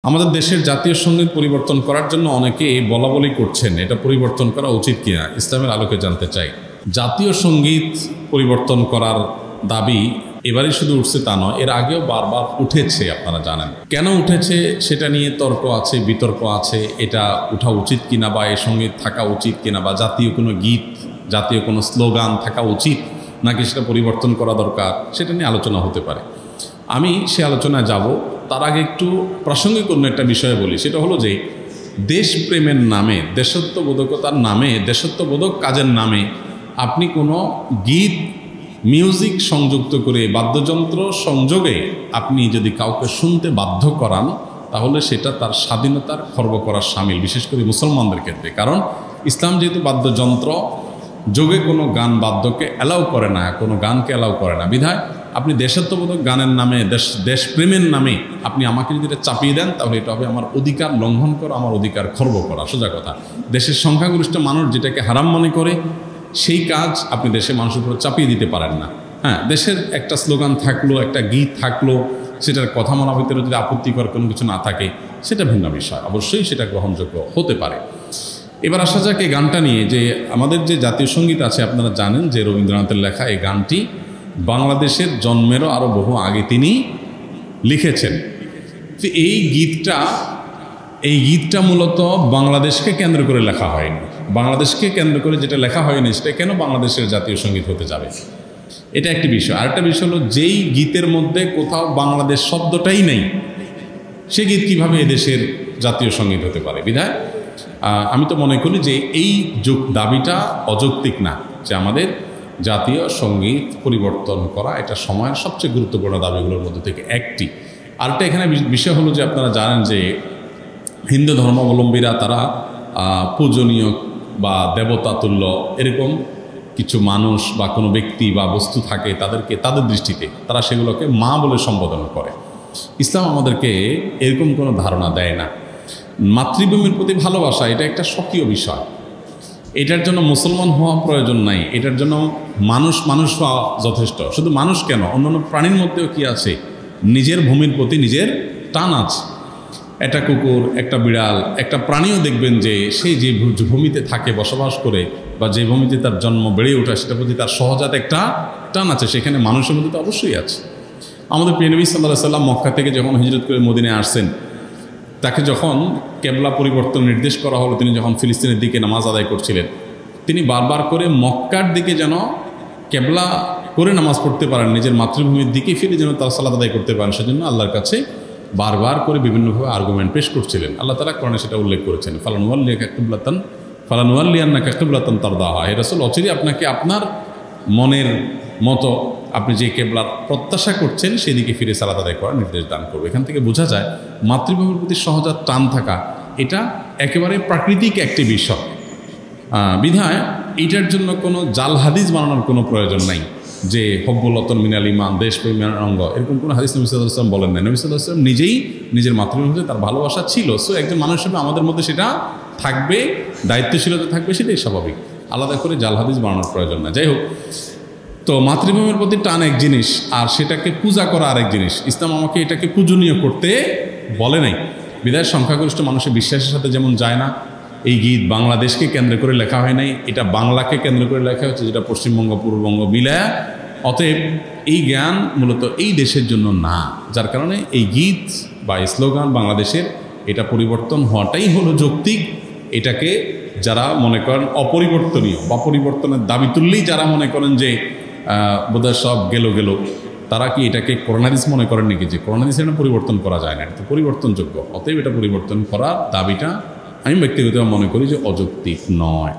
আমাদের দেশের জাতীয় সঙ্গীত পরিবর্তন করার জন্য অনেকে বলাবলি করছেন, এটা পরিবর্তন করা উচিত কিনা ইসলামের আলোকে জানতে চাই। জাতীয় সঙ্গীত পরিবর্তন করার দাবি এবারই শুধু উঠছে তা নয়, এর আগেও বারবার উঠেছে। আপনারা জানেন কেন উঠেছে সেটা নিয়ে তর্ক আছে, বিতর্ক আছে। এটা উঠা উচিত কিনা বা এ সঙ্গীত থাকা উচিত কিনা, বা জাতীয় কোনো গীত, জাতীয় কোনো স্লোগান থাকা উচিত নাকি সেটা পরিবর্তন করা দরকার, সেটা নিয়ে আলোচনা হতে পারে। আমি সে আলোচনায় যাব, তার আগে একটু প্রাসঙ্গিক অন্য একটা বিষয়ে বলি। সেটা হলো যে দেশপ্রেমের নামে, দেশত্ববোধকতার নামে, দেশত্ববোধক কাজের নামে আপনি কোনো গীত, মিউজিক সংযুক্ত করে, বাদ্যযন্ত্র সংযোগে আপনি যদি কাউকে শুনতে বাধ্য করান, তাহলে সেটা তার স্বাধীনতার খর্ব করার শামিল, বিশেষ করে মুসলমানদের ক্ষেত্রে। কারণ ইসলাম যেহেতু বাদ্যযন্ত্র যোগে কোনো গান বাদ্যকে অ্যালাউ করে না, কোনো গানকে অ্যালাউ করে না, বিধায় আপনি দেশাত্মবোধক গানের নামে, দেশপ্রেমের নামে আপনি আমাকে যদি এটা চাপিয়ে দেন, তাহলে এটা হবে আমার অধিকার লঙ্ঘন করা, আমার অধিকার খর্ব করা। সোজা কথা, দেশের সংখ্যাগরিষ্ঠ মানুষ যেটাকে হারাম মনে করে, সেই কাজ আপনি দেশের মানুষের উপর চাপিয়ে দিতে পারেন না। হ্যাঁ, দেশের একটা স্লোগান থাকলো, একটা গীত থাকলো, সেটার কথা বলার ভিতরে যদি আপত্তিকর কোনো কিছু না থাকে, সেটা ভিন্ন বিষয়, অবশ্যই সেটা গ্রহণযোগ্য হতে পারে। এবার আসা যাক এই গানটা নিয়ে, যে আমাদের যে জাতীয় সঙ্গীত আছে, আপনারা জানেন যে রবীন্দ্রনাথের লেখা এই গানটি বাংলাদেশের জন্মেরও আরও বহু আগে তিনি লিখেছেন। তো এই গীতটা মূলত বাংলাদেশকে কেন্দ্র করে লেখা হয়নি। বাংলাদেশকে কেন্দ্র করে যেটা লেখা হয়নি, সেটা কেন বাংলাদেশের জাতীয় সঙ্গীত হতে যাবে, এটা একটি বিষয়। আরেকটা বিষয় হলো, যেই গীতের মধ্যে কোথাও বাংলাদেশ শব্দটাই নেই, সে গীত কীভাবে এদেশের জাতীয় সঙ্গীত হতে পারে? বিধায় আমি তো মনে করি যে এই দাবিটা অযৌক্তিক না, যে আমাদের জাতীয় সঙ্গীত পরিবর্তন করা এটা সময়ের সবচেয়ে গুরুত্বপূর্ণ দাবিগুলোর মধ্যে থেকে একটি। আরেকটা এখানে বিষয় হলো যে আপনারা জানেন যে হিন্দু ধর্মাবলম্বীরা তারা পূজনীয় বা দেবতা তুল্য এরকম কিছু মানুষ বা কোনো ব্যক্তি বা বস্তু থাকে, তাদেরকে তাদের দৃষ্টিতে তারা সেগুলোকে মা বলে সম্বোধন করে। ইসলাম আমাদেরকে এরকম কোনো ধারণা দেয় না। মাতৃভূমির প্রতি ভালোবাসা এটা একটা স্বকীয় বিষয়, এটার জন্য মুসলমান হওয়া প্রয়োজন নাই, এটার জন্য মানুষ হওয়া যথেষ্ট। শুধু মানুষ কেন, অন্যান্য প্রাণীর মধ্যেও কি আছে, নিজের ভূমির প্রতি নিজের টান আছে। একটা কুকুর, একটা বিড়াল, একটা প্রাণীও দেখবেন যে সেই যে ভূমিতে থাকে, বসবাস করে, বা যে ভূমিতে তার জন্ম বেড়ে ওঠা, সেটার প্রতি তার সহজাত একটা টান আছে। সেখানে মানুষের মধ্যে তো অবশ্যই আছে। আমাদের প্রিয় নবী সাল্লাল্লাহু আলাইহি ওয়াসাল্লাম মক্কা থেকে যখন হিজরত করে মদিনায় আসছেন, তাকে যখন কেবলা পরিবর্তন নির্দেশ করা হলো, তিনি যখন ফিলিস্তিনের দিকে নামাজ আদায় করছিলেন, তিনি বারবার করে মক্কার দিকে যেন কেবলা করে নামাজ পড়তে পারেন, নিজের মাতৃভূমির দিকে ফিরে যেন তার সালাত আদায় করতে পারেন, সেজন্য আল্লাহর কাছে বারবার করে বিভিন্নভাবে আর্গুমেন্ট পেশ করছিলেন। আল্লাহ তাআলা কোরআনে সেটা উল্লেখ করেছেন, ফালানুওয়াল্লিয়ান্নাকা কিবলাতান তারদাহা, হে রাসূল, অচিরেই আপনাকে আপনার মনের মতো আপনি যে কেবলার প্রত্যাশা করছেন সেদিকে ফিরে সালাত আদায় করার নির্দেশ দান করবে। এখান থেকে বোঝা যায় মাতৃভূমির প্রতি সহজাত টান থাকা এটা একেবারে প্রাকৃতিক একটি বিষয়। বিধায় এটার জন্য কোনো জাল হাদিস বানানোর কোনো প্রয়োজন নাই, যে হব্বুল ওয়াতন মিনাল ঈমান, দেশপ্রেমের অঙ্গ, এরকম কোনো হাদিস নবী সাল্লাল্লাহু আলাইহি ওয়াসাল্লাম বলেন নাই। নবী সাল্লাল্লাহু আলাইহি ওয়াসাল্লাম নিজেই নিজের মাতৃভূমিতে তার ভালোবাসা ছিল। সো একজন মানুষ হিসেবে আমাদের মধ্যে সেটা থাকবে, দায়িত্বশীলতা থাকবে, সেটাই স্বাভাবিক। আলাদা করে জাল হাদিস বানানোর প্রয়োজন না। যাই হোক, তো মাতৃভূমির প্রতি টান এক জিনিস, আর সেটাকে পূজা করা আরেক জিনিস। ইসলাম আমাকে এটাকে পূজনীয় করতে বলে নাই। বিদায় সংখ্যাগরিষ্ঠ মানুষের বিশ্বাসের সাথে যেমন যায় না, এই গীত বাংলাদেশকে কেন্দ্র করে লেখা হয় নাই, এটা বাংলাকে কেন্দ্র করে লেখা হচ্ছে, যেটা পশ্চিমবঙ্গ, পূর্ববঙ্গ মিলায়া। অতএব এই জ্ঞান মূলত এই দেশের জন্য না, যার কারণে এই গীত বা স্লোগান বাংলাদেশের এটা পরিবর্তন হওয়াটাই হলো যৌক্তিক। এটাকে যারা মনে করেন অপরিবর্তনীয় বা পরিবর্তনের দাবি তুললেই যারা মনে করেন যে বোধহয় সব গেল, তারা কি এটাকে কোরআন হাদিস মনে করেন নাকি, যে কোরআন হাদিস এটা পরিবর্তন করা যায় না, এটা তো পরিবর্তনযোগ্য। অতএব এটা পরিবর্তন করার দাবিটা আমি ব্যক্তিগতভাবে মনে করি যে অযৌক্তিক নয়।